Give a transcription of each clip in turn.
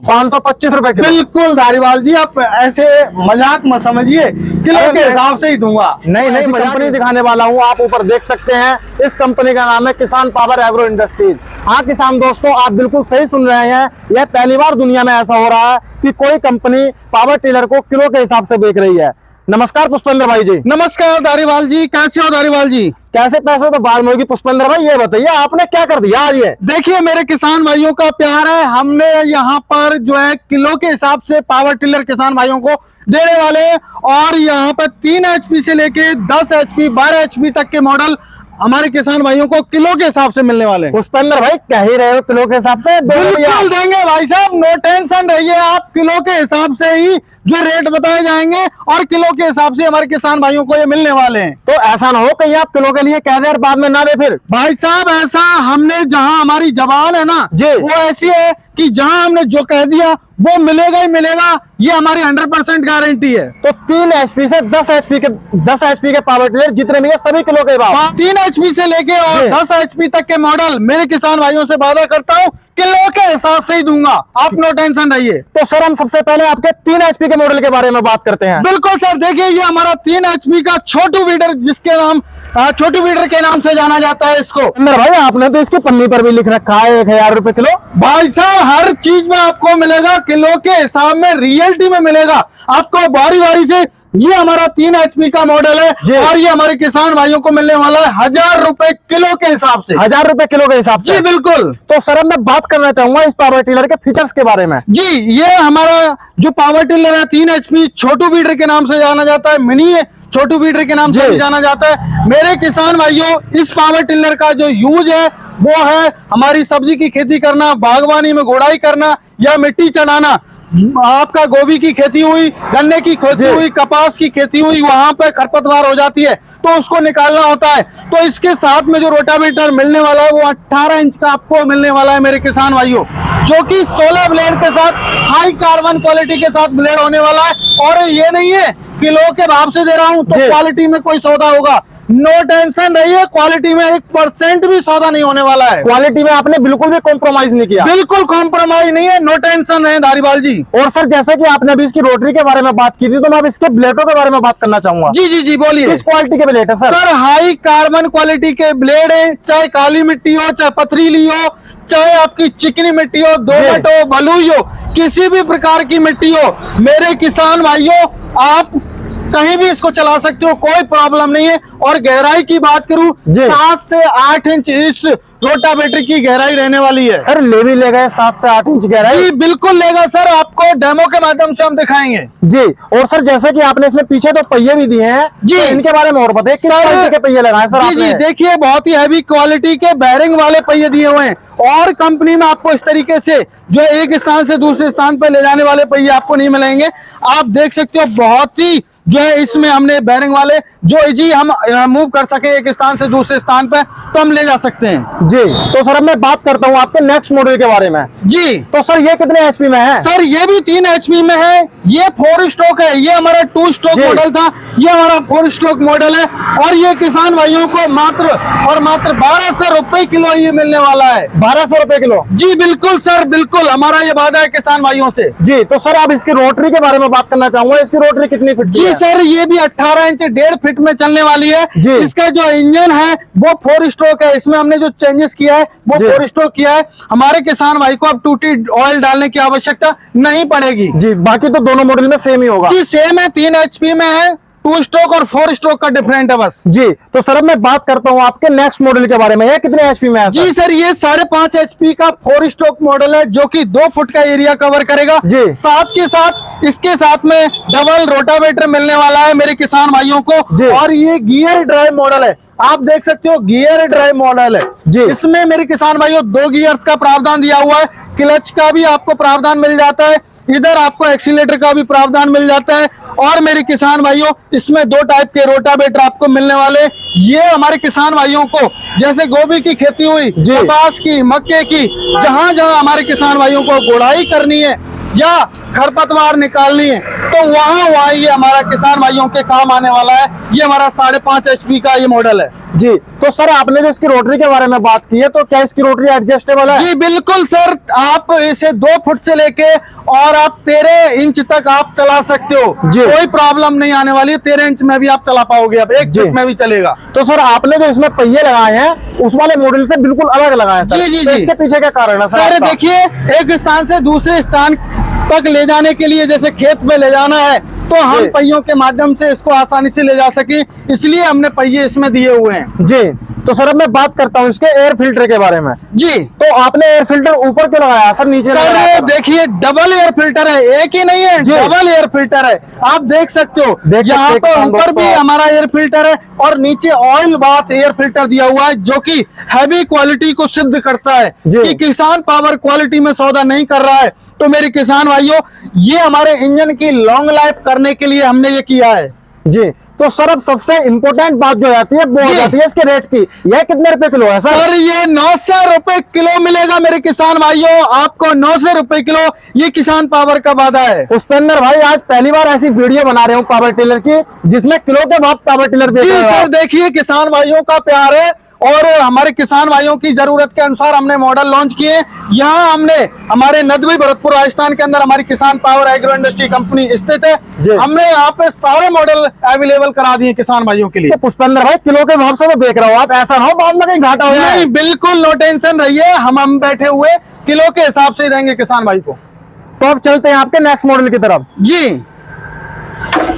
₹525 kilo. बिल्कुल धारीवाल जी, आप ऐसे मजाक मत समझिए, किलो के हिसाब से ही दूंगा। नहीं नहीं, कंपनी दिखाने वाला हूँ। आप ऊपर देख सकते हैं, इस कंपनी का नाम है किसान पावर एग्रो इंडस्ट्रीज। हाँ किसान दोस्तों, आप बिल्कुल सही सुन रहे हैं। यह पहली बार दुनिया में ऐसा हो रहा है कि कोई कंपनी पावर टिलर को किलो के हिसाब से बेच रही है। नमस्कार पुष्पेंद्र भाई जी। नमस्कार धारीवाल जी, कैसे हो धारीवाल जी? कैसे पैसे तो बाद में होगी पुष्पेंद्र भाई, ये बताइए आपने क्या कर दिया आज ये? देखिए मेरे किसान भाइयों का प्यार है, हमने यहाँ पर जो है किलो के हिसाब से पावर टिलर किसान भाइयों को देने वाले हैं। और यहाँ पर 3 HP से लेके 10 HP 12 HP तक के मॉडल हमारे किसान भाइयों को किलो के हिसाब से मिलने वाले हैं। पुष्पेंद्र भाई कह ही रहे हो किलो के हिसाब से? बिल्कुल देंगे भाई साहब, नो टेंशन रहिए आप। किलो के हिसाब से ही जो रेट बताए जाएंगे और किलो के हिसाब से हमारे किसान भाइयों को ये मिलने वाले हैं। तो ऐसा ना हो कहीं आप किलो के लिए कह दे और बाद में ना दे फिर। भाई साहब ऐसा हमने, जहां हमारी जबान है ना जी, वो ऐसी है कि जहां हमने जो कह दिया वो मिलेगा ही मिलेगा, ये हमारी 100% गारंटी है। तो 3 HP से 10 HP के पावर टिलर जितने भी है सभी किलो के भाव। 3 HP से लेके और 10 HP तक के मॉडल मेरे किसान भाइयों से वादा करता हूँ किलो के हिसाब से ही दूंगा, आप नो टेंशन रहिए। तो सर हम सबसे पहले आपके 3 HP के मॉडल के बारे में बात करते हैं। बिल्कुल सर, देखिए ये हमारा 3 HP का छोटू वीडर, जिसके नाम छोटू वीडर के नाम से जाना जाता है इसको। अंदर भाई आपने तो इसकी पन्नी पर भी लिख रखा है 1000 रुपए किलो। भाई साहब हर चीज में आपको मिलेगा किलो के हिसाब में, रियलिटी में मिलेगा आपको बारी बारी से। ये हमारा 3 HP का मॉडल है और ये हमारे किसान भाइयों को मिलने वाला है 1000 रुपए किलो के हिसाब से। 1000 रुपए किलो के हिसाब से? जी बिल्कुल। तो सर मैं बात करना चाहूंगा इस पावर टिलर के फीचर्स के बारे में। जी, ये हमारा जो पावर टिलर है 3 HP छोटू वीडर के नाम से जाना जाता है, मिनी है छोटू वीडर के नाम से भी जाना जाता है। मेरे किसान भाइयों, इस पावर टिलर का जो यूज है वो है हमारी सब्जी की खेती करना, बागवानी में गोड़ाई करना या मिट्टी चढ़ाना। आपका गोभी की खेती हुई, गन्ने की खेती हुई, कपास की खेती हुई, वहां पे खरपतवार हो जाती है तो उसको निकालना होता है। तो इसके साथ में जो रोटावेटर मिलने वाला है वो 18 इंच का आपको मिलने वाला है मेरे किसान भाइयों, जो कि 16 ब्लेड के साथ हाई कार्बन क्वालिटी के साथ ब्लेड होने वाला है। और ये नहीं है किलो के भाव से दे रहा हूं तो क्वालिटी में कोई सौदा होगा, नो टेंशन रहिए, क्वालिटी में 1% भी सौदा नहीं होने वाला है। क्वालिटी में आपने बिल्कुल भी कॉम्प्रोमाइज नहीं किया? बिल्कुल कॉम्प्रोमाइज नहीं है, नो टेंशन रहे धारीवाल जी। और सर जैसे कि आपने अभी इसकी रोटरी के बारे में बात की थी, तो मैं अब इसके ब्लेडों के बारे में बात करना चाहूंगा। जी जी जी बोलिए। किस क्वालिटी के ब्लेड है sir? Sir high carbon quality के ब्लेड है, चाहे काली मिट्टी हो, चाहे पथरीली हो, चाहे आपकी चिकनी मिट्टी हो, दोमट हो, बलुई हो, किसी भी प्रकार की मिट्टी हो, मेरे किसान भाइयों आप कहीं भी इसको चला सकते हो, कोई प्रॉब्लम नहीं है। और गहराई की बात करूं 7 से 8 इंच इस रोटावेटर की गहराई रहने वाली है। सर ले भी लेगा 7 से 8 इंच गहराई? जी बिल्कुल लेगा सर, आपको डेमो के माध्यम से हम दिखाएंगे जी। और सर जैसे कि आपने इसमें पीछे तो पहिए भी दिए हैं जी, तो इनके बारे में और बताइए किस क्वालिटी के पहिए लगाए सर? जी जी देखिए, बहुत ही हैवी क्वालिटी के बैरिंग वाले पहिए दिए हुए हैं और कंपनी में आपको इस तरीके से जो एक स्थान से दूसरे स्थान पर ले जाने वाले पहिए आपको नहीं मिलेंगे। आप देख सकते हो बहुत ही जो है इसमें हमने बैरिंग वाले जो जी हम मूव कर सके एक स्थान से दूसरे स्थान पे तो हम ले जा सकते हैं जी। तो सर अब मैं बात करता हूँ आपके नेक्स्ट मॉडल के बारे में। जी तो सर ये कितने HP में है? सर ये भी 3 HP में है, ये 4 स्ट्रोक है, ये हमारा 2 स्ट्रोक मॉडल था, ये हमारा 4 स्ट्रोक मॉडल है। और ये किसान भाइयों को मात्र और मात्र 1200 रुपए किलो ये मिलने वाला है। 1200 रुपए किलो? जी बिल्कुल सर, बिल्कुल हमारा ये वादा है किसान भाइयों से। जी। तो सर आप इसकी रोटरी के बारे में बात करना चाहूंगा, इसकी रोटरी कितनी फीट? जी सर ये भी 18 इंच 1.5 फीट में चलने वाली है जी। इसका जो इंजन है वो 4 स्ट्रोक है, इसमें हमने जो चेंजेस किया है वो 4 स्ट्रोक किया है। हमारे किसान भाई को अब टूटी ऑयल डालने की आवश्यकता नहीं पड़ेगी जी। बाकी तो दोनों मॉडल में सेम ही होगा? जी सेम है, 3 HP में है, 2 स्ट्रोक और 4 स्ट्रोक का डिफरेंट है बस। जी। तो सर अब मैं बात करता हूँ आपके नेक्स्ट मॉडल के बारे में, ये कितने HP में है? जी सर ये 5.5 HP का 4 स्ट्रोक मॉडल है जो कि 2 फुट का एरिया कवर करेगा जी। साथ के साथ इसके साथ में डबल रोटावेटर मिलने वाला है मेरे किसान भाइयों को। और ये गियर ड्राइव मॉडल है, आप देख सकते हो गियर ड्राइव मॉडल है जी। इसमें मेरे किसान भाइयों 2 गियर्स का प्रावधान दिया हुआ है, क्लच का भी आपको प्रावधान मिल जाता है, इधर आपको एक्सीलेटर का भी प्रावधान मिल जाता है। और मेरे किसान भाइयों इसमें 2 टाइप के रोटावेटर आपको मिलने वाले। ये हमारे किसान भाइयों को जैसे गोभी की खेती हुई, कपास की, मक्के की, जहां जहां हमारे किसान भाइयों को गोड़ाई करनी है या खरपतवार निकालनी है तो वहाँ ये हमारा किसान भाइयों के काम आने वाला है। ये हमारा 5.5 HP का ये मॉडल है। जी, तो सर आपने जो इसकी रोटरी के बारे में बात की है, तो क्या इसकी रोटरी एडजस्टेबल है? जी बिल्कुल सर, आप इसे 2 फुट से लेके और आप 13 इंच तक आप चला सकते हो। जी। कोई प्रॉब्लम नहीं आने वाली है, 13 इंच में भी आप चला पाओगे, अब 1 फुट में भी चलेगा। तो सर आपने जो इसमें पहिए लगाए हैं उस वाले मॉडल से बिल्कुल अलग लगाए हैं सर। जी, जी, तो जी। इसके पीछे क्या कारण है सर आपका? देखिए, एक स्थान से दूसरे स्थान तक ले जाने के लिए, जैसे खेत में ले जाना है, तो हम जी। पहियों के माध्यम से इसको आसानी से ले जा सके, इसलिए हमने पहिए इसमें दिए हुए हैं। जी, तो सर अब मैं बात करता हूँ इसके एयर फिल्टर के बारे में। जी, तो आपने एयर फिल्टर ऊपर क्यों लगाया सर, नीचे लगाया सर था? देखिए, डबल एयर फिल्टर है, एक ही नहीं है, जी। डबल एयर फिल्टर है। आप देख सकते हो, देख सकते यहाँ हैं पर किसान ऊपर भी दोस्तों। हमारा एयर फिल्टर है और नीचे ऑयल बाथ एयर फिल्टर दिया हुआ है, जो कि हैवी क्वालिटी को सिद्ध करता है जी। कि किसान पावर क्वालिटी में सौदा नहीं कर रहा है। तो मेरे किसान भाइयों, ये हमारे इंजन की लॉन्ग लाइफ करने के लिए हमने ये किया है। जी, तो सर अब सबसे इम्पोर्टेंट बात जो आती है वो हो जी। जाती है इसके रेट की। यह कितने रुपए किलो है सर? सर ये 900 रुपए किलो मिलेगा मेरे किसान भाइयों, आपको 900 रुपए किलो, ये किसान पावर का वादा है। पुष्पेंद्र भाई आज पहली बार ऐसी वीडियो बना रहे हूँ पावर टिलर की, जिसमें किलो के बाद पावर टिलर बेच जी रहे हो सर, आप। देखिए किसान भाइयों का प्यार है और हमारे किसान भाइयों की जरूरत के अनुसार हमने मॉडल लॉन्च किए। यहाँ हमने हमारे नदवी भरतपुर राजस्थान के अंदर हमारी किसान पावर एग्रो इंडस्ट्री कंपनी स्थित जी। है। हमने यहाँ पे सारे मॉडल अवेलेबल करा दिए किसान भाइयों के लिए। तो पुष्पेंद्र भाई किलो के भाव से तो देख रहे हो आप, ऐसा ना हो बाद में कहीं घाटा हो जाए। नहीं, बिल्कुल नो टेंशन रहिए, हम बैठे हुए किलो के हिसाब से देंगे किसान भाई को। तो अब चलते हैं आपके नेक्स्ट मॉडल की तरफ। जी,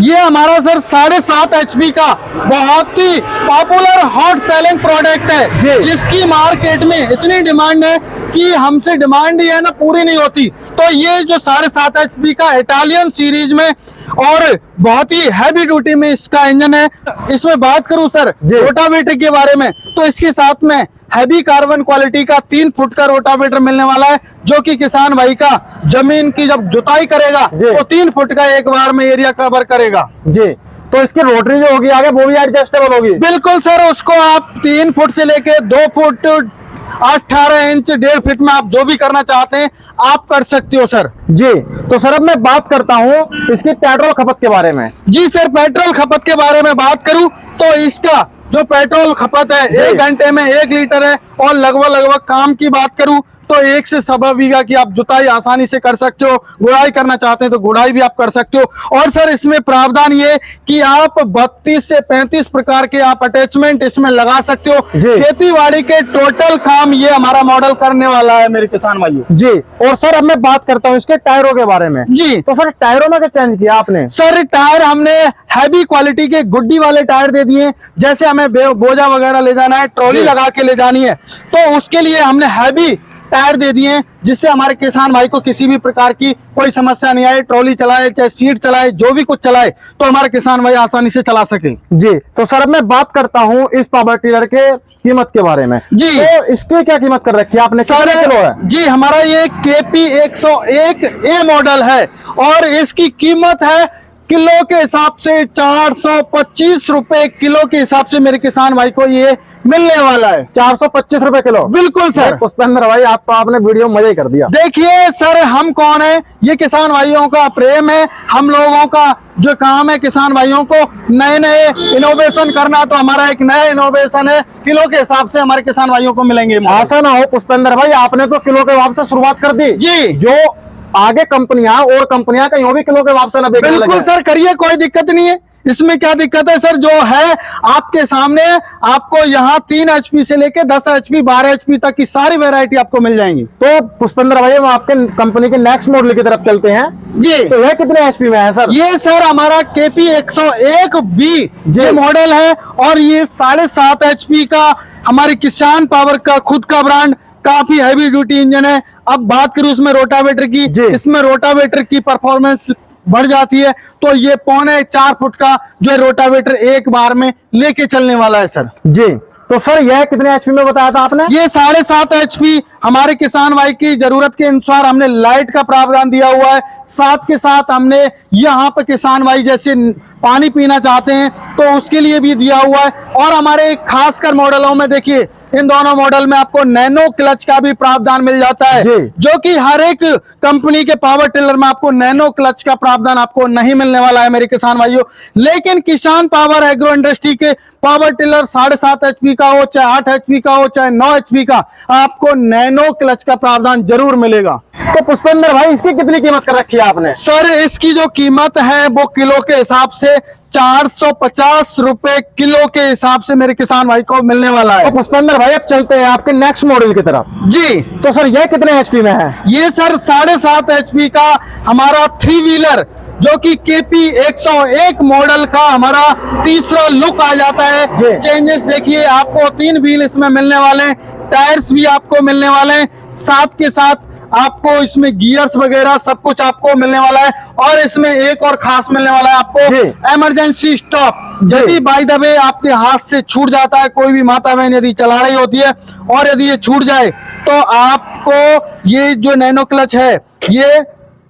ये हमारा सर 7.5 HP का बहुत ही पॉपुलर हॉट सेलिंग प्रोडक्ट है, जी। जिसकी मार्केट में इतनी डिमांड है कि हमसे डिमांड ही है ना पूरी नहीं होती। तो ये जो 7.5 HP का इटालियन सीरीज में और बहुत ही हैवी ड्यूटी में इसका इंजन है। इसमें बात करूं सर जी। रोटावेटर के बारे में, तो इसके साथ में हैवी कार्बन क्वालिटी का 3 फुट का रोटावेटर मिलने वाला है, जो कि किसान भाई का जमीन की जब जुताई करेगा जी। तो 3 फुट का एक बार में एरिया कवर करेगा। जी, तो इसकी रोटरी जो होगी आगे वो भी एडजस्टेबल होगी? बिल्कुल सर, उसको आप 3 फुट से लेके 2 फुट 18 इंच 1.5 फीट में आप जो भी करना चाहते हैं आप कर सकते हो सर। जी, तो सर अब मैं बात करता हूँ इसकी पेट्रोल खपत के बारे में। जी सर, पेट्रोल खपत के बारे में बात करूं तो इसका जो पेट्रोल खपत है जी। 1 घंटे में 1 लीटर है और लगभग काम की बात करूं तो 1 से 1.25 बीघा की आप जुताई आसानी से कर सकते हो। गुड़ाई करना चाहते हैं तो गुड़ाई भी आप कर सकते हो। और सर इसमें प्रावधान ये कि आप 32 से 35 प्रकार के आप अटैचमेंट इसमें लगा सकते हो। जी। खेती बाड़ी के टोटल काम ये हमारा मॉडल करने वाला है मेरे किसान भाइयों। जी, और सर अब मैं बात करता हूँ इसके टायरों के बारे में। जी तो सर टायरों में क्या चेंज किया आपने? सर, टायर हमने हैवी क्वालिटी के गुड्डी वाले टायर दे दिए। जैसे हमें बोझा वगैरह ले जाना है, ट्रॉली जी। लगा के ले जानी है, तो उसके लिए हमने हैवी टायर दे दिए, जिससे हमारे किसान भाई को किसी भी प्रकार की कोई समस्या नहीं आए। ट्रॉली चलाए चाहे सीट चलाए, जो भी कुछ चलाए, तो हमारे किसान भाई आसानी से चला सके। जी, तो सर अब मैं बात करता हूँ इस पावर टिलर के कीमत के बारे में। जी। तो इसकी क्या कीमत कर रखी है आपने, कितने किलो है? जी, हमारा ये KP 101A मॉडल है और इसकी कीमत है किलो के हिसाब से 425 रुपए किलो के हिसाब से मेरे किसान भाई को ये मिलने वाला है। 425 रुपए किलो? बिल्कुल सर। पुष्पेंद्र भाई आप तो आपने वीडियो में मजा ही कर दिया। देखिए सर, हम कौन है, ये किसान भाइयों का प्रेम है। हम लोगों का जो काम है किसान भाइयों को नए नए इनोवेशन करना, तो हमारा एक नया इनोवेशन है। किलो के हिसाब से हमारे किसान भाइयों को मिलेंगे। ऐसा ना हो पुष्पेंद्र भाई, आपने तो किलो के भाव से शुरुआत कर दी। जी जो आगे कंपनियां और कंपनियां कहीं और भी किलो के भाव से ना बेचने बिल्कुल लगे। सर, करिए, कोई दिक्कत नहीं है। इसमें क्या दिक्कत है सर, जो है आपके सामने, आपको यहाँ 3 HP से लेके 10 HP 12 HP तक की सारी वैरायटी आपको मिल जाएंगी। तो पुष्पेंद्र भाई हम आपके कंपनी के नेक्स्ट मॉडल की तरफ चलते हैं। जी, तो यह कितने HP में है सर? ये सर हमारा KP 101B ये मॉडल है और ये 7.5 HP का हमारे किसान पावर का खुद का ब्रांड, काफी हैवी ड्यूटी इंजन है। अब बात करूं इसमें रोटावेटर की, जी। इसमें रोटावेटर की परफॉर्मेंस बढ़ जाती है, तो ये 3.25 फुट का जो है रोटावेटर एक बार में लेके चलने वाला है सर। जी, तो सर यह कितने HP में बताया था आपने? ये 7.5 HP हमारे किसान भाई की जरूरत के अनुसार हमने लाइट का प्रावधान दिया हुआ है। साथ के साथ हमने यहाँ पे किसान भाई जैसे पानी पीना चाहते हैं तो उसके लिए भी दिया हुआ है। और हमारे खासकर मॉडलों में देखिए इन दोनों मॉडल में आपको नैनो क्लच का भी प्रावधान मिल जाता है, जी। जो कि हर एक कंपनी के पावर टिलर में आपको नैनो क्लच का प्रावधान आपको नहीं मिलने वाला है मेरे किसान भाइयों। लेकिन किसान पावर एग्रो इंडस्ट्री के पावर टिलर 7.5 HP का हो, चाहे 8 HP का हो, चाहे 9 HP का, आपको नैनो क्लच का प्रावधान जरूर मिलेगा। तो पुष्पेंद्र भाई, इसकी कितनी कीमत कर रखी है आपने? सर इसकी जो कीमत है वो किलो के हिसाब से 450 रुपए किलो के हिसाब से मेरे किसान भाई को मिलने वाला तो है। पुष्पेंद्र भाई, अब चलते हैं आपके नेक्स्ट मॉडल की तरफ। जी, तो सर ये कितने HP में है? ये सर 7.5 HP का हमारा 3 व्हीलर, जो कि KP 101 मॉडल का हमारा तीसरा लुक आ जाता जी। है। चेंजेस देखिए, आपको 3 व्हील इसमें मिलने वाले हैं, टायर्स भी आपको मिलने वाले हैं, साथ के साथ आपको इसमें गियर्स वगैरह सब कुछ आपको मिलने वाला है। और इसमें एक और खास मिलने वाला है आपको, जी। Emergency stop. जी। यदि बाय द वे आपके हाथ से छूट जाता है, कोई भी माता बहन यदि चला रही होती है और यदि ये छूट जाए, तो आपको ये जो नैनो क्लच है ये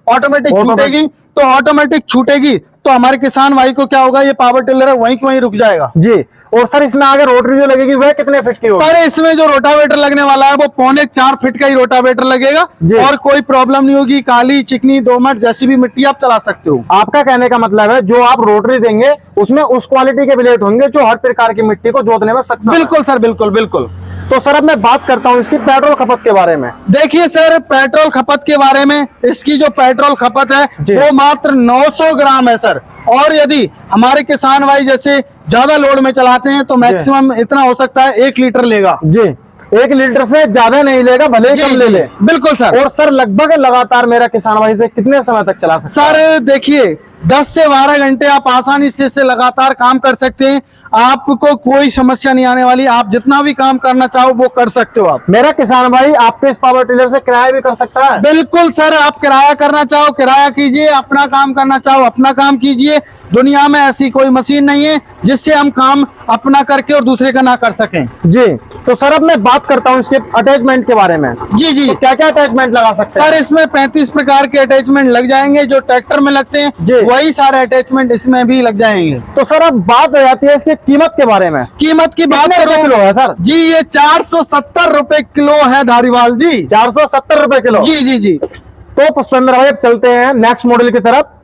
ऑटोमेटिक छूटेगी। तो ऑटोमेटिक छूटेगी तो हमारे किसान भाई को क्या होगा, ये पावर टिलर है वहीं के वहीं रुक जाएगा। जी। और सर इसमें आगे रोटरी जो लगेगी वह कितने फीट की होगी? सर इसमें जो रोटावेटर लगने वाला है वो 3.25 फीट का ही रोटावेटर लगेगा जी। और कोई प्रॉब्लम नहीं होगी। काली, चिकनी, दोमट जैसी भी मिट्टी आप चला सकते हो। आपका कहने का मतलब है जो आप रोटरी देंगे उसमें उस क्वालिटी के ब्लेड होंगे जो हर प्रकार की मिट्टी को जोतने में सक्षम है। बिल्कुल सर, बिल्कुल बिल्कुल। तो सर अब मैं बात करता हूँ इसकी पेट्रोल खपत के बारे में। देखिए सर, पेट्रोल खपत के बारे में, इसकी जो पेट्रोल खपत है जी। वो मात्र 900 ग्राम है सर। और यदि हमारे किसान भाई जैसे ज्यादा लोड में चलाते हैं तो मैक्सिमम इतना हो सकता है 1 लीटर लेगा। जी, 1 लीटर से ज्यादा नहीं लेगा, भले ही कम ले ले। बिल्कुल सर। और सर लगभग लगातार मेरा किसान भाई से कितने समय तक चला सकता है? सर देखिए, 10 से 12 घंटे आप आसानी से इससे लगातार काम कर सकते हैं। आपको कोई समस्या नहीं आने वाली। आप जितना भी काम करना चाहो वो कर सकते हो। आप मेरा किसान भाई आपके इस पावर टिलर से किराया भी कर सकता है? बिल्कुल सर, आप किराया करना चाहो किराया कीजिए, अपना काम करना चाहो अपना काम कीजिए। दुनिया में ऐसी कोई मशीन नहीं है जिससे हम काम अपना करके और दूसरे का ना कर सकें। जी। तो सर अब मैं बात करता हूँ इसके अटैचमेंट के बारे में। जी जी। तो क्या क्या अटैचमेंट लगा सकते हैं? सर इसमें 35 प्रकार के अटैचमेंट लग जाएंगे, जो ट्रैक्टर में लगते जी। हैं वही सारे अटैचमेंट इसमें भी लग जाएंगे। तो सर अब बात हो जाती है इसकी कीमत के बारे में। कीमत की बात कितने करो किलो है सर? जी, ये 470 रुपए किलो है धारीवाल जी। 470 रुपए किलो। जी जी जी। तो पुष्पेंद्र भाई अब चलते हैं नेक्स्ट मॉडल की तरफ।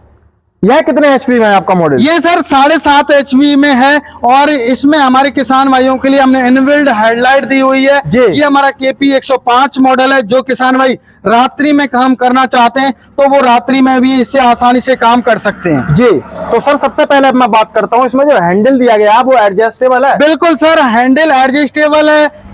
यह कितने HP में है आपका मॉडल? ये सर 7.5 HP में है और इसमें हमारे किसान भाइयों के लिए हमने इनबिल्ड हेडलाइट दी हुई है। जी। ये हमारा KP 105 मॉडल है। जो किसान भाई रात्रि में काम करना चाहते हैं तो वो रात्रि में भी इससे आसानी से काम कर सकते हैं। जी। तो सर सबसे पहले अब मैं बात करता हूँ, इसमें जो हैंडल दिया गया है वो एडजस्टेबल है? बिल्कुल सर, हैंडल एडजस्टेबल है,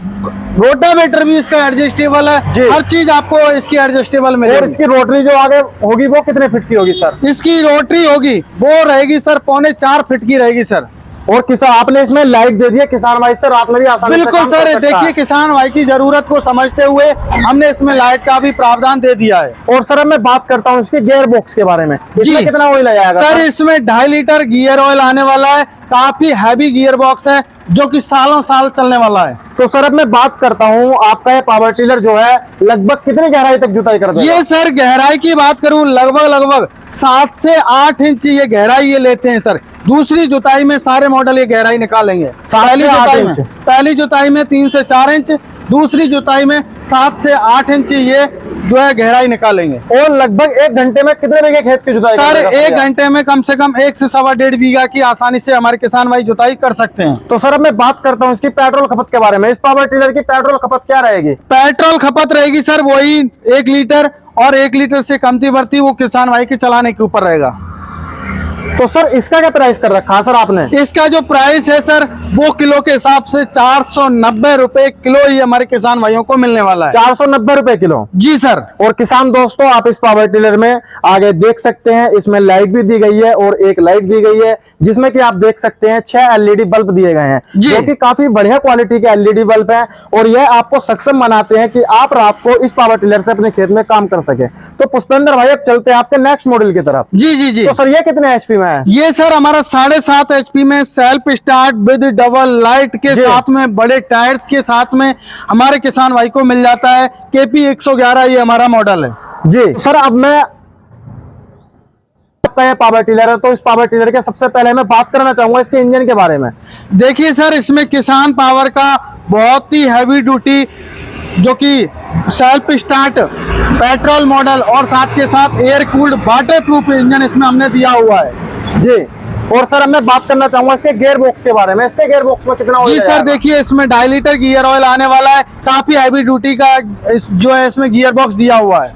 रोटावेटर भी इसका एडजस्टेबल है, जी। हर चीज आपको इसकी एडजस्टेबल और मिलेगी। इसकी रोटरी जो आगे होगी वो कितने फीट की होगी सर? इसकी रोटरी होगी वो रहेगी सर 3.25 फीट की रहेगी सर। और किसान आपने इसमें लाइट दे दिया, किसान भाई से रात में भी आसानी से बिल्कुल काम कर सर, सकता देखिए है। किसान भाई की जरूरत को समझते हुए हमने इसमें लाइट का भी प्रावधान दे दिया है। और सर अब मैं बात करता हूँ इसके गियर बॉक्स के बारे में। इसमें जी। कितना ऑयल आएगा सर इसमें 2.5 लीटर गियर ऑयल आने वाला है। काफी हैवी गियर बॉक्स है जो कि सालों साल चलने वाला है। तो सर अब मैं बात करता हूँ, आपका ये पावर टिलर जो है लगभग कितनी गहराई तक जुताई कर देगा? ये सर गहराई की बात करूं, लगभग 7 से 8 इंच ये गहराई ये लेते हैं सर। दूसरी जुताई में सारे मॉडल ये गहराई निकालेंगे। 7 से 8 इंच। पहली जुताई में 3 से 4 इंच, दूसरी जुताई में 7 से 8 इंच ये जो है गहराई निकालेंगे। और लगभग 1 घंटे में कितने बीघे खेत की जुताई सर कर देगा? 1 घंटे में कम से कम 1 से 1.5 बीघा की आसानी से हमारे किसान भाई जुताई कर सकते हैं। तो सर अब मैं बात करता हूँ इसकी पेट्रोल खपत के बारे में। इस पावर टिलर की पेट्रोल खपत क्या रहेगी? पेट्रोल खपत रहेगी सर वही 1 लीटर, और 1 लीटर से कमती बढ़ती वो किसान भाई के चलाने के ऊपर रहेगा। तो सर इसका क्या प्राइस कर रखा है सर आपने? इसका जो प्राइस है सर वो किलो के हिसाब से 490 रुपए किलो ही हमारे किसान भाइयों को मिलने वाला है। 490 रुपए किलो। जी सर। और किसान दोस्तों आप इस पावर टिलर में आगे देख सकते हैं, इसमें लाइट भी दी गई है और एक लाइट दी गई है जिसमें कि आप देख सकते हैं 6 LED बल्ब दिए गए हैं जो कि काफी बढ़िया क्वालिटी के LED बल्ब हैं और यह आपको सक्षम बनाते हैं कि आप रात को इस पावर टिलर से अपने खेत में काम कर सके। तो पुष्पेंद्र भाई अब चलते हैं आपके नेक्स्ट मॉडल की तरफ। जी जी जी। तो सर ये कितने HP में है? ये सर हमारा 7.5 HP में self start with double light के जी। साथ में बड़े टायर्स के साथ में हमारे किसान भाई को मिल जाता है। KP 111 ये हमारा मॉडल है। जी। सर अब मैं पावर टिलर है तो इस पावर टिलर के सबसे पहले मैं बात करना चाहूंगा इसके इंजन के बारे में। देखिए सर इसमें किसान पावर का बहुत ही हैवी ड्यूटी जो कि सेल्फ स्टार्ट पेट्रोल मॉडल और साथ के साथ air cooled water proof engine इसमें हमने दिया हुआ है जी। और सर अब मैं बात करना चाहूंगा इसके गियर बॉक्स के बारे में। इसके गियर बॉक्स में कितना जी ऑयल सर, जाएगा? देखिए इसमें 2.5 लीटर गियर ऑयल आने वाला है। काफी हैवी ड्यूटी का जो है इसमें गियर बॉक्स दिया हुआ है।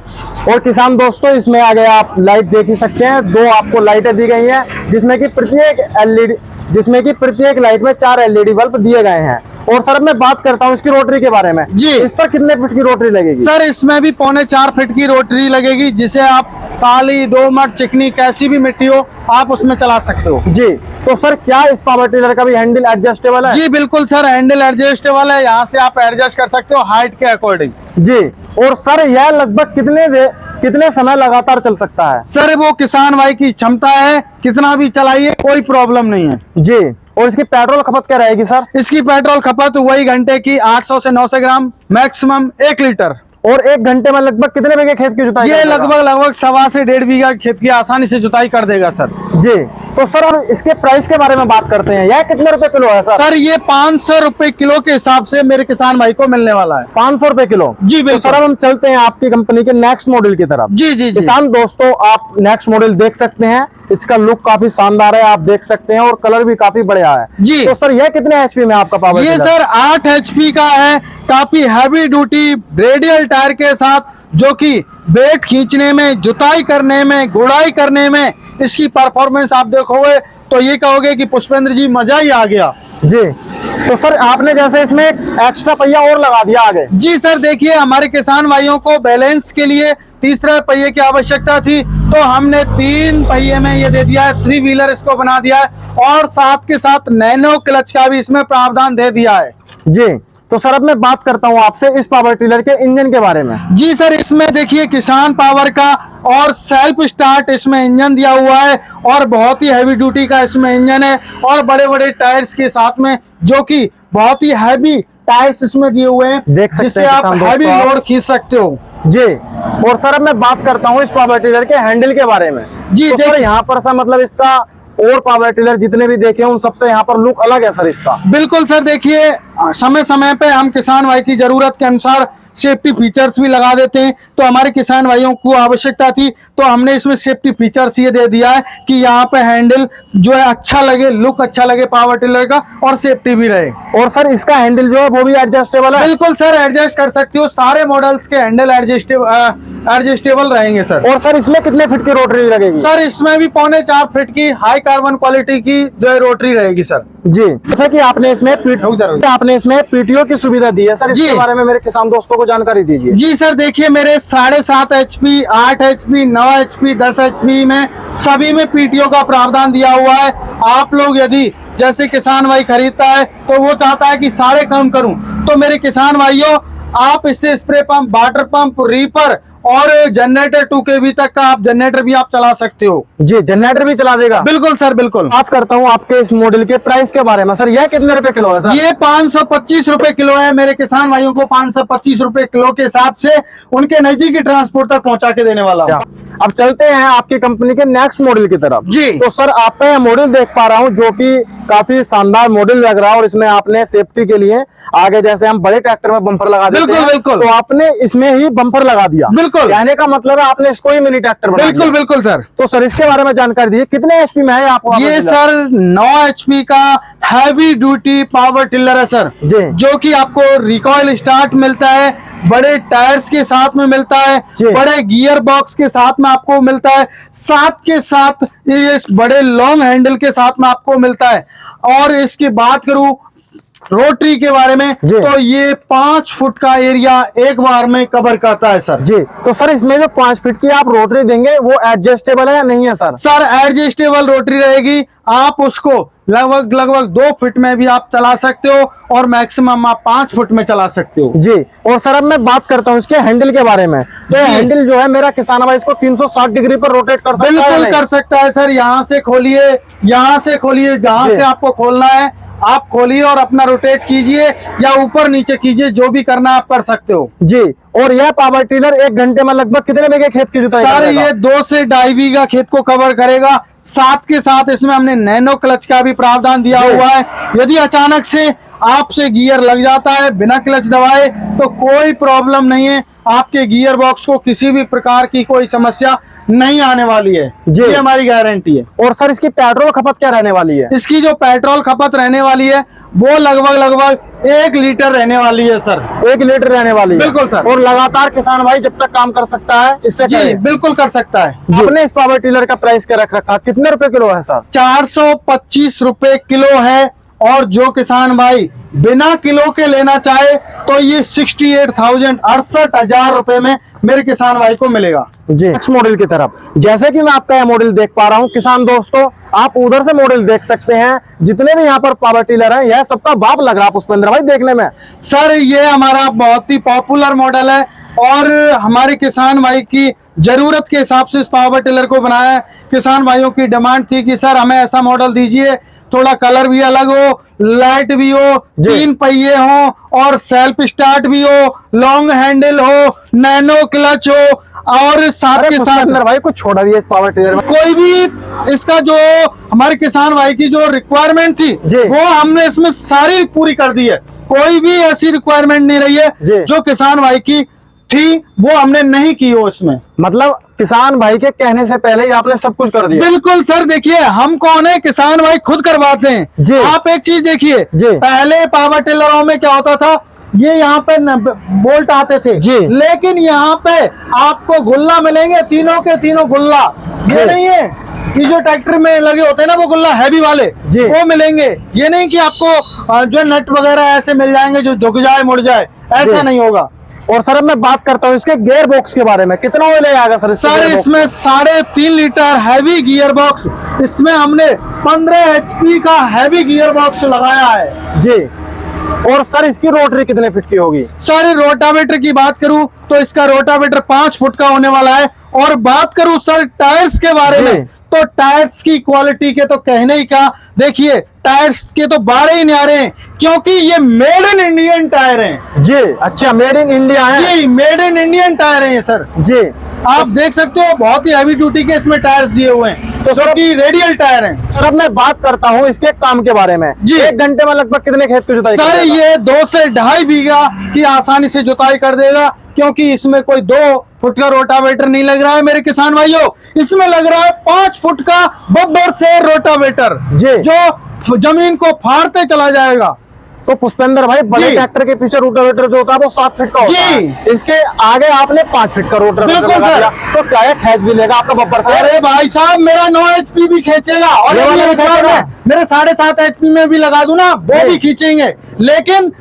और किसान दोस्तों, इसमें आगे आप लाइट देख ही सकते हैं, 2 आपको लाइटें दी गई हैं जिसमें कि प्रत्येक लाइट में 4 एलईडी बल्ब दिए गए हैं। और सर अब मैं बात करता हूँ इसकी रोटरी के बारे में। जी। इस पर कितने फीट की रोटरी लगेगी? सर इसमें भी 3.25 फीट की रोटरी लगेगी, जिसे आप काली, दोमट, चिकनी कैसी भी मिट्टी हो आप उसमें चला सकते हो। जी। तो सर क्या इस पावर टिलर का भी हैंडल एडजस्टेबल है? जी बिल्कुल सर, हैंडल एडजस्टेबल है, यहाँ से आप एडजस्ट कर सकते हो हाइट के अकॉर्डिंग। जी। और सर यह लगभग कितने समय लगातार चल सकता है? सर वो किसान भाई की क्षमता है, कितना भी चलाइए कोई प्रॉब्लम नहीं है। जी। और इसकी पेट्रोल खपत क्या रहेगी सर? इसकी पेट्रोल खपत वही घंटे की 800 से 900 ग्राम, मैक्सिमम 1 लीटर। और 1 घंटे में लगभग कितने बीघे खेत की जुताई ये कर देगा? लगभग 1.25 से 1.5 बीघा खेत की आसानी से जुताई कर देगा सर। जी। तो सर और इसके प्राइस के बारे में बात करते हैं, यह कितने रुपए किलो है सर? सर ये 500 रुपए किलो के हिसाब से मेरे किसान भाई को मिलने वाला है। 500 रुपए किलो? जी तो बिल्कुल। सर अब हम चलते हैं आपकी कंपनी के नेक्स्ट मॉडल की तरफ। जी जी जी। किसान दोस्तों, आप नेक्स्ट मॉडल देख सकते हैं, इसका लुक काफी शानदार है, आप देख सकते हैं, और कलर भी काफी बढ़िया है। जी। तो सर यह कितने एचपी में आपका पावर ये टिलर? सर 8 HP का है, काफी हैवी ड्यूटी रेडियल टायर के साथ, जो कि वेट खींचने में, जुताई करने में, गुड़ाई करने में इसकी परफॉर्मेंस आप देखोगे तो ये कहोगे कि पुष्पेंद्र जी मजा ही आ गया। जी। तो सर आपने जैसे इसमें एक एक्स्ट्रा पहिया और लगा दिया आगे। जी सर, देखिए हमारे किसान भाइयों को बैलेंस के लिए तीसरे पहिए की आवश्यकता थी, तो हमने 3 पहिए में ये दे दिया है, 3 व्हीलर इसको बना दिया है, और साथ के साथ नैनो क्लच का भी इसमें प्रावधान दे दिया है। जी। तो सर अब मैं बात करता हूँ आपसे इस पावर टिलर के इंजन के बारे में। जी सर, इसमें देखिए किसान पावर का और सेल्फ स्टार्ट इसमें इंजन दिया हुआ है, और बहुत ही हैवी ड्यूटी का इसमें इंजन है, और बड़े बड़े टायर्स के साथ में, जो कि बहुत ही हैवी टायर्स इसमें दिए हुए हैं, देख सकते जिससे हैं आप किसान हैवी दोस्तों, लोड खींच सकते हो। जी। और सर अब मैं बात करता हूँ इस पावर टिलर के हैंडल के बारे में। जी, तो सर यहाँ पर सर मतलब इसका और पावर टिलर जितने भी देखे उन सबसे यहाँ पर लुक अलग है सर इसका। बिल्कुल सर, देखिए समय समय पे हम किसान भाई की जरूरत के अनुसार सेफ्टी फीचर्स भी लगा देते हैं, तो हमारे किसान भाइयों को आवश्यकता थी तो हमने इसमें सेफ्टी फीचर्स ये दे दिया है कि यहाँ पे हैंडल जो है अच्छा लगे, लुक अच्छा लगे पावर टिलर का, और सेफ्टी भी रहे। और सर इसका हैंडल जो है वो भी एडजस्टेबल है? बिल्कुल सर, एडजस्ट कर सकते हो, सारे मॉडल्स के हैंडल एडजस्टेबल रहेंगे सर। और सर इसमें कितने फीट की रोटरी लगेगी? सर इसमें भी 3.25 फीट की हाई कार्बन क्वालिटी की जो है रोटरी रहेगी सर। जी। जैसा कि आपने इसमें पीटीओ की सुविधा दी है सर, इसके बारे में मेरे किसान दोस्तों को जानकारी दीजिए। जी सर, देखिए मेरे 7.5 HP, 8 HP, 9 HP, 10 HP में सभी में पीटीओ का प्रावधान दिया हुआ है। आप लोग यदि जैसे किसान भाई खरीदता है तो वो चाहता है कि सारे काम करूं, तो मेरे किसान भाइयों आप इससे spray pump, water pump, reaper और जनरेटर 2 kV तक का आप जनरेटर भी आप चला सकते हो। जी, जनरेटर भी चला देगा? बिल्कुल सर, बिल्कुल। बात करता हूँ आपके इस मॉडल के प्राइस के बारे में सर, यह कितने रुपए किलो है सर? ये 525 रुपए किलो है। मेरे किसान भाइयों को 525 रुपए किलो के हिसाब से उनके नजदीकी ट्रांसपोर्ट तक पहुंचा के देने वाला हूं। अब चलते हैं आपकी कंपनी के नेक्स्ट मॉडल की तरफ। जी। तो सर आपका यह मॉडल देख पा रहा हूँ जो कि काफी शानदार मॉडल लग रहा है, और इसमें आपने सेफ्टी के लिए आगे जैसे हम बड़े ट्रैक्टर में बम्पर लगा देते हैं, बिल्कुल। तो आपने इसमें ही बम्पर लगा दिया। बिल्कुल। कहने का मतलब है आपने इसको ही मिनी ट्रैक्टर बना दिया। बिल्कुल सर। तो सर इसके बारे में जानकारी दीजिए, कितने एचपी में है आपको? ये सर 9 HP का हैवी ड्यूटी पावर टिलर है सर जी, जो कि आपको रिकॉइल स्टार्ट मिलता है, बड़े टायर्स के साथ में मिलता है, बड़े गियर बॉक्स के साथ में आपको मिलता है, साथ के साथ ये बड़े लॉन्ग हैंडल के साथ में आपको मिलता है। और इसकी बात करूं रोटरी के बारे में तो ये 5 फुट का एरिया एक बार में कवर करता है सर। जी। तो सर इसमें जो 5 फीट की आप रोटरी देंगे वो एडजस्टेबल है या नहीं है सर? सर एडजस्टेबल रोटरी रहेगी, आप उसको लगभग 2 फीट में भी आप चला सकते हो, और मैक्सिमम आप 5 फुट में चला सकते हो। जी। और सर अब मैं बात करता हूँ इसके हैंडल के बारे में। तो हैंडल जो है मेरा किसान भाई इसको 360 डिग्री पर रोटेट कर सकता है? बिल्कुल कर सकता है सर। यहाँ से खोलिए, यहाँ से खोलिए, जहाँ से आपको खोलना है आप खोलिए और अपना रोटेट कीजिए या ऊपर नीचे कीजिए, जो भी करना आप कर सकते हो। जी। और यह पावर टिलर 1 घंटे में लगभग कितने बीघे खेत की जुताई सर करेगा? ये 2 से 2.5 बीघा खेत को कवर करेगा। साथ के साथ इसमें हमने नैनो क्लच का भी प्रावधान दिया हुआ है। यदि अचानक से आपसे गियर लग जाता है बिना क्लच दबाए तो कोई प्रॉब्लम नहीं है, आपके गियर बॉक्स को किसी भी प्रकार की कोई समस्या नहीं आने वाली है जी। ये हमारी गारंटी है। और सर इसकी पेट्रोल खपत क्या रहने वाली है? इसकी जो पेट्रोल खपत रहने वाली है वो लगभग 1 लीटर रहने वाली है सर। 1 लीटर रहने वाली है। बिल्कुल सर। और लगातार किसान भाई जब तक काम कर सकता है इससे जी करे। बिल्कुल कर सकता है। आपने इस पावर टिलर का प्राइस क्या रख रखा, कितने रुपए किलो है सर? 425 रुपए किलो है। और जो किसान भाई बिना किलो के लेना चाहे तो ये 68,000 रुपए में मेरे किसान भाई को मिलेगा। जी नेक्स्ट मॉडल की तरफ, जैसे कि मैं आपका यह मॉडल देख पा रहा हूं किसान दोस्तों, आप उधर से मॉडल देख सकते हैं। जितने भी यहाँ पर पावर टिलर हैं यह सबका बाप लग रहा है पुष्पेंद्र भाई देखने में। सर ये हमारा बहुत ही पॉपुलर मॉडल है और हमारे किसान भाई की जरूरत के हिसाब से इस पावर टिलर को बनाया है। किसान भाइयों की डिमांड थी कि सर हमें ऐसा मॉडल दीजिए, थोड़ा कलर भी अलग हो, लाइट भी हो, 3 पहिए हो और सेल्फ स्टार्ट भी हो, लॉन्ग हैंडल हो, नैनो क्लच हो और साथ के साथ भाई कुछ छोड़ा भी है इस पावर टिलर में। कोई भी इसका जो हमारे किसान भाई की जो रिक्वायरमेंट थी वो हमने इसमें सारी पूरी कर दी है। कोई भी ऐसी रिक्वायरमेंट नहीं रही है जो किसान भाई की थी वो हमने नहीं की हो इसमें। मतलब किसान भाई के कहने से पहले ही आपने सब कुछ कर दिया। बिल्कुल सर, देखिए हम कौन है, किसान भाई खुद करवाते हैं जी। आप एक चीज देखिए, पहले पावर टिलरों में क्या होता था, ये यहाँ पे बोल्ट आते थे जी। लेकिन यहाँ पे आपको गुल्ला मिलेंगे, तीनों के तीनों गुल्ला। ये नहीं है कि जो ट्रैक्टर में लगे होते हैं ना वो गुल्ला हैवी वाले वो मिलेंगे। ये नहीं कि आपको जो नट वगैरह ऐसे मिल जाएंगे जो झुक जाए मुड़ जाए, ऐसा नहीं होगा। और सर अब मैं बात करता हूँ इसके गियर बॉक्स के बारे में, कितना ऑयल आएगा सर? सर इसमें 3.5 लीटर हैवी गियर बॉक्स, इसमें हमने 15 HP का हैवी गियर बॉक्स लगाया है जी। और सर इसकी रोटरी कितने फीट की होगी? सर रोटावेटर की बात करूं तो इसका रोटावेटर 5 फुट का होने वाला है। और बात करूं सर टायर्स के बारे में तो टायर्स की क्वालिटी के तो कहने ही क्या, देखिए टायर्स के तो बारे ही न्यारे हैं क्योंकि ये मेड इन इंडियन टायर हैं जी। अच्छा मेड इन इंडिया है जी, मेड इन इंडियन टायर हैं सर जी। आप देख सकते हो बहुत ही हैवी ड्यूटी के इसमें टायर्स दिए हुए हैं तो सर की रेडियल टायर हैं। सर अब मैं बात करता हूँ इसके काम के बारे में जी। 1 घंटे में लगभग कितने खेत की जुताई? सर ये 2 से 2.5 बीघा की आसानी से जुताई कर देगा क्योंकि इसमें कोई 2 फुट का रोटावेटर नहीं लग रहा है मेरे किसान भाइयों, इसमें लग रहा है 5 फुट का बब्बर से रोटावेटर जी, जो जमीन को फाड़ते चला जाएगा। तो पुष्पेंद्र भाई बड़े ट्रैक्टर के पीछे रोटावेटर जो होता है वो 7 फीट का होता है, इसके आगे आपने 5 फीट का रोटावेटर लगा दिया तो क्या है खींच भी लेगा आपका बब्बर से? अरे भाई साहब मेरा 9 HP भी खींचेगा और मेरे 7.5 HP में भी लगा दूं ना वो भी खींचेंगे। लेकिन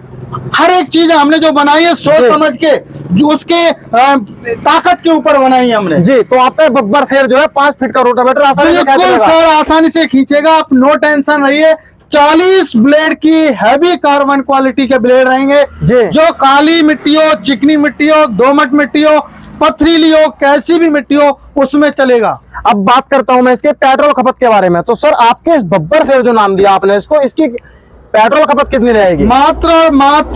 हर एक चीज हमने जो बनाई है सोच समझ के, जो उसके ताकत के ऊपर बनाई है हमने जी। तो आपका बब्बर शेर जो है 5 फीट का रोटावेटर आसानी से खींचेगा, आप नो टेंशन रहिए। 40 ब्लेड की हैवी कार्बन क्वालिटी के ब्लेड रहेंगे जो काली मिट्टी हो, चिकनी मिट्टी हो, दोमट मिट्टी हो, पथरीली हो, कैसी भी मिट्टी हो उसमें चलेगा। अब बात करता हूं मैं इसके पेट्रोल खपत के बारे में। तो सर आपके इस बब्बर शेर जो नाम दिया आपने इसको, इसकी पेट्रोल खपत कितनी रहेगी? मात्र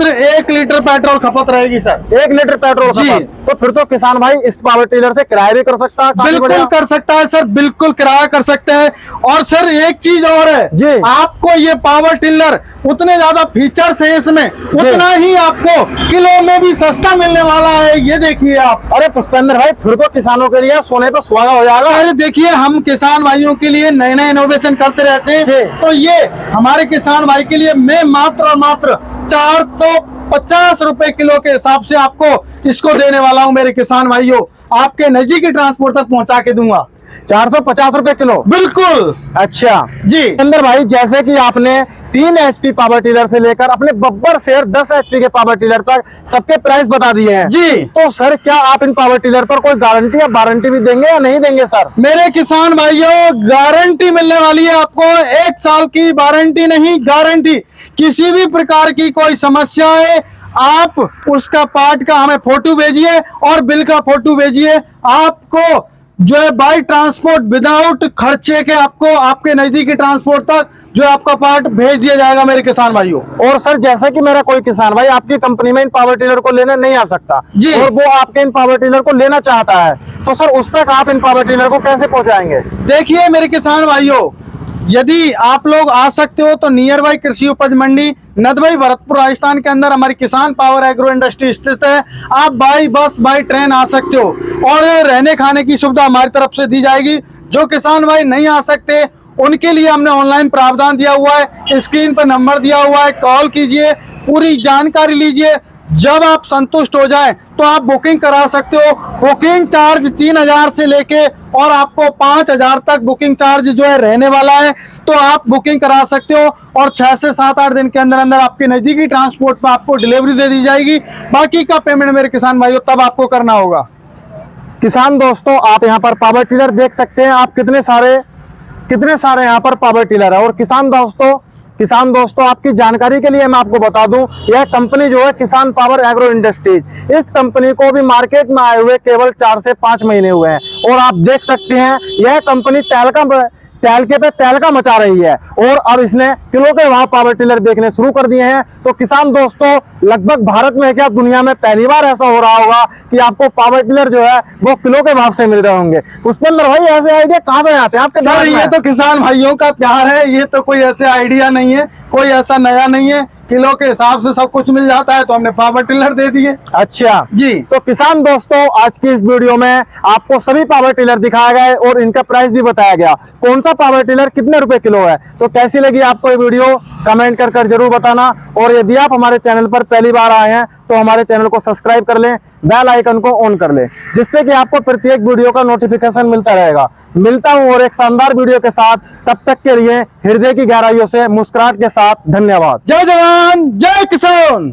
1 लीटर पेट्रोल खपत रहेगी सर। 1 लीटर पेट्रोल खपत। तो फिर तो किसान भाई इस पावर टिलर से किराया भी कर सकता है। बिल्कुल कर सकता है सर, बिल्कुल किराया कर सकते हैं। और सर एक चीज और है जी, आपको ये पावर टिलर उतने ज्यादा फीचर्स है इसमें, उतना ही आपको किलो में भी सस्ता मिलने वाला है। ये देखिए आप। अरे पुष्पेंद्र भाई फिर तो किसानों के लिए सोने पर सुहागा हो जाएगा। अरे देखिए हम किसान भाइयों के लिए नए नए इनोवेशन करते रहते हैं तो ये हमारे किसान भाई के लिए मैं मात्र और मात्र 450 रुपए किलो के हिसाब से आपको इसको देने वाला हूं मेरे किसान भाइयों। आपके नजदीकी ट्रांसपोर्ट तक पहुंचा के दूंगा। 450 रुपए किलो? बिल्कुल। अच्छा जी अंदर भाई, जैसे कि आपने 3 HP पावर टिलर से लेकर अपने बब्बर शेर 10 HP के पावर टिलर तक सबके प्राइस बता दिए हैं जी। तो सर क्या आप इन पावर टिलर पर कोई गारंटी या वारंटी भी देंगे या नहीं देंगे? सर मेरे किसान भाइयों गारंटी मिलने वाली है आपको, 1 साल की वारंटी नहीं, गारंटी। किसी भी प्रकार की कोई समस्या है आप उसका पार्ट का हमें फोटो भेजिए और बिल का फोटो भेजिए, आपको जो है बाई ट्रांसपोर्ट विदाउट खर्चे के आपको आपके नजदीकी ट्रांसपोर्ट तक जो आपका पार्ट भेज दिया जाएगा मेरे किसान भाइयों। और सर जैसा कि मेरा कोई किसान भाई आपकी कंपनी में इन पावर टिलर को लेने नहीं आ सकता जी, और वो आपके इन पावर टिलर को लेना चाहता है तो सर उस तक आप इन पावर टिलर को कैसे पहुंचाएंगे? देखिए मेरे किसान भाइयों यदि आप लोग आ सकते हो तो नियर बाई कृषि उपज मंडी नदबई भरतपुर राजस्थान के अंदर हमारी किसान पावर एग्रो इंडस्ट्री स्थित है। आप बाई बस बाई ट्रेन आ सकते हो और रहने खाने की सुविधा हमारी तरफ से दी जाएगी। जो किसान भाई नहीं आ सकते उनके लिए हमने ऑनलाइन प्रावधान दिया हुआ है, स्क्रीन पर नंबर दिया हुआ है, कॉल कीजिए, पूरी जानकारी लीजिए। जब आप संतुष्ट हो जाएं तो आप बुकिंग करा सकते हो। बुकिंग चार्ज 3000 से लेके और आपको 5000 तक बुकिंग चार्ज जो है रहने वाला है। तो आप बुकिंग करा सकते हो और 6 से 7-8 दिन के अंदर अंदर आपके नजदीकी ट्रांसपोर्ट पर आपको डिलीवरी दे दी जाएगी। बाकी का पेमेंट मेरे किसान भाइयों तब आपको करना होगा। किसान दोस्तों, आप यहाँ पर पावर टिलर देख सकते हैं। आप कितने सारे यहाँ पर पावर टिलर है। और किसान दोस्तों आपकी जानकारी के लिए मैं आपको बता दूं, यह कंपनी जो है किसान पावर एग्रो इंडस्ट्रीज, इस कंपनी को भी मार्केट में आए हुए केवल 4 से 5 महीने हुए हैं। और आप देख सकते हैं यह कंपनी तहलके पे तहलका मचा रही है और अब इसने किलो के भाव पावर टिलर बेचने शुरू कर दिए हैं। तो किसान दोस्तों, लगभग भारत में क्या दुनिया में पहली बार ऐसा हो रहा होगा कि आपको पावर टिलर जो है वो किलो के भाव से मिल रहे होंगे। पुष्पेंद्र भाई, ऐसे आइडिया कहाँ से आते हैं आपके? सर ये तो किसान भाइयों का प्यार है, ये तो कोई ऐसे आइडिया नहीं है, कोई ऐसा नया नहीं है। किलो के हिसाब से सब कुछ मिल जाता है तो हमने पावर टिलर दे दिए। अच्छा जी, तो किसान दोस्तों आज की इस वीडियो में आपको सभी पावर टिलर दिखाया गया है और इनका प्राइस भी बताया गया, कौन सा पावर टिलर कितने रुपए किलो है। तो कैसी लगी आपको ये वीडियो कमेंट कर जरूर बताना। और यदि आप हमारे चैनल पर पहली बार आए हैं तो हमारे चैनल को सब्सक्राइब कर लें, बेल आइकन को ऑन कर लें, जिससे कि आपको प्रत्येक वीडियो का नोटिफिकेशन मिलता रहेगा। मिलता हूं और एक शानदार वीडियो के साथ, तब तक के लिए हृदय की गहराइयों से मुस्कुराहट के साथ धन्यवाद। जय जवान जय किसान।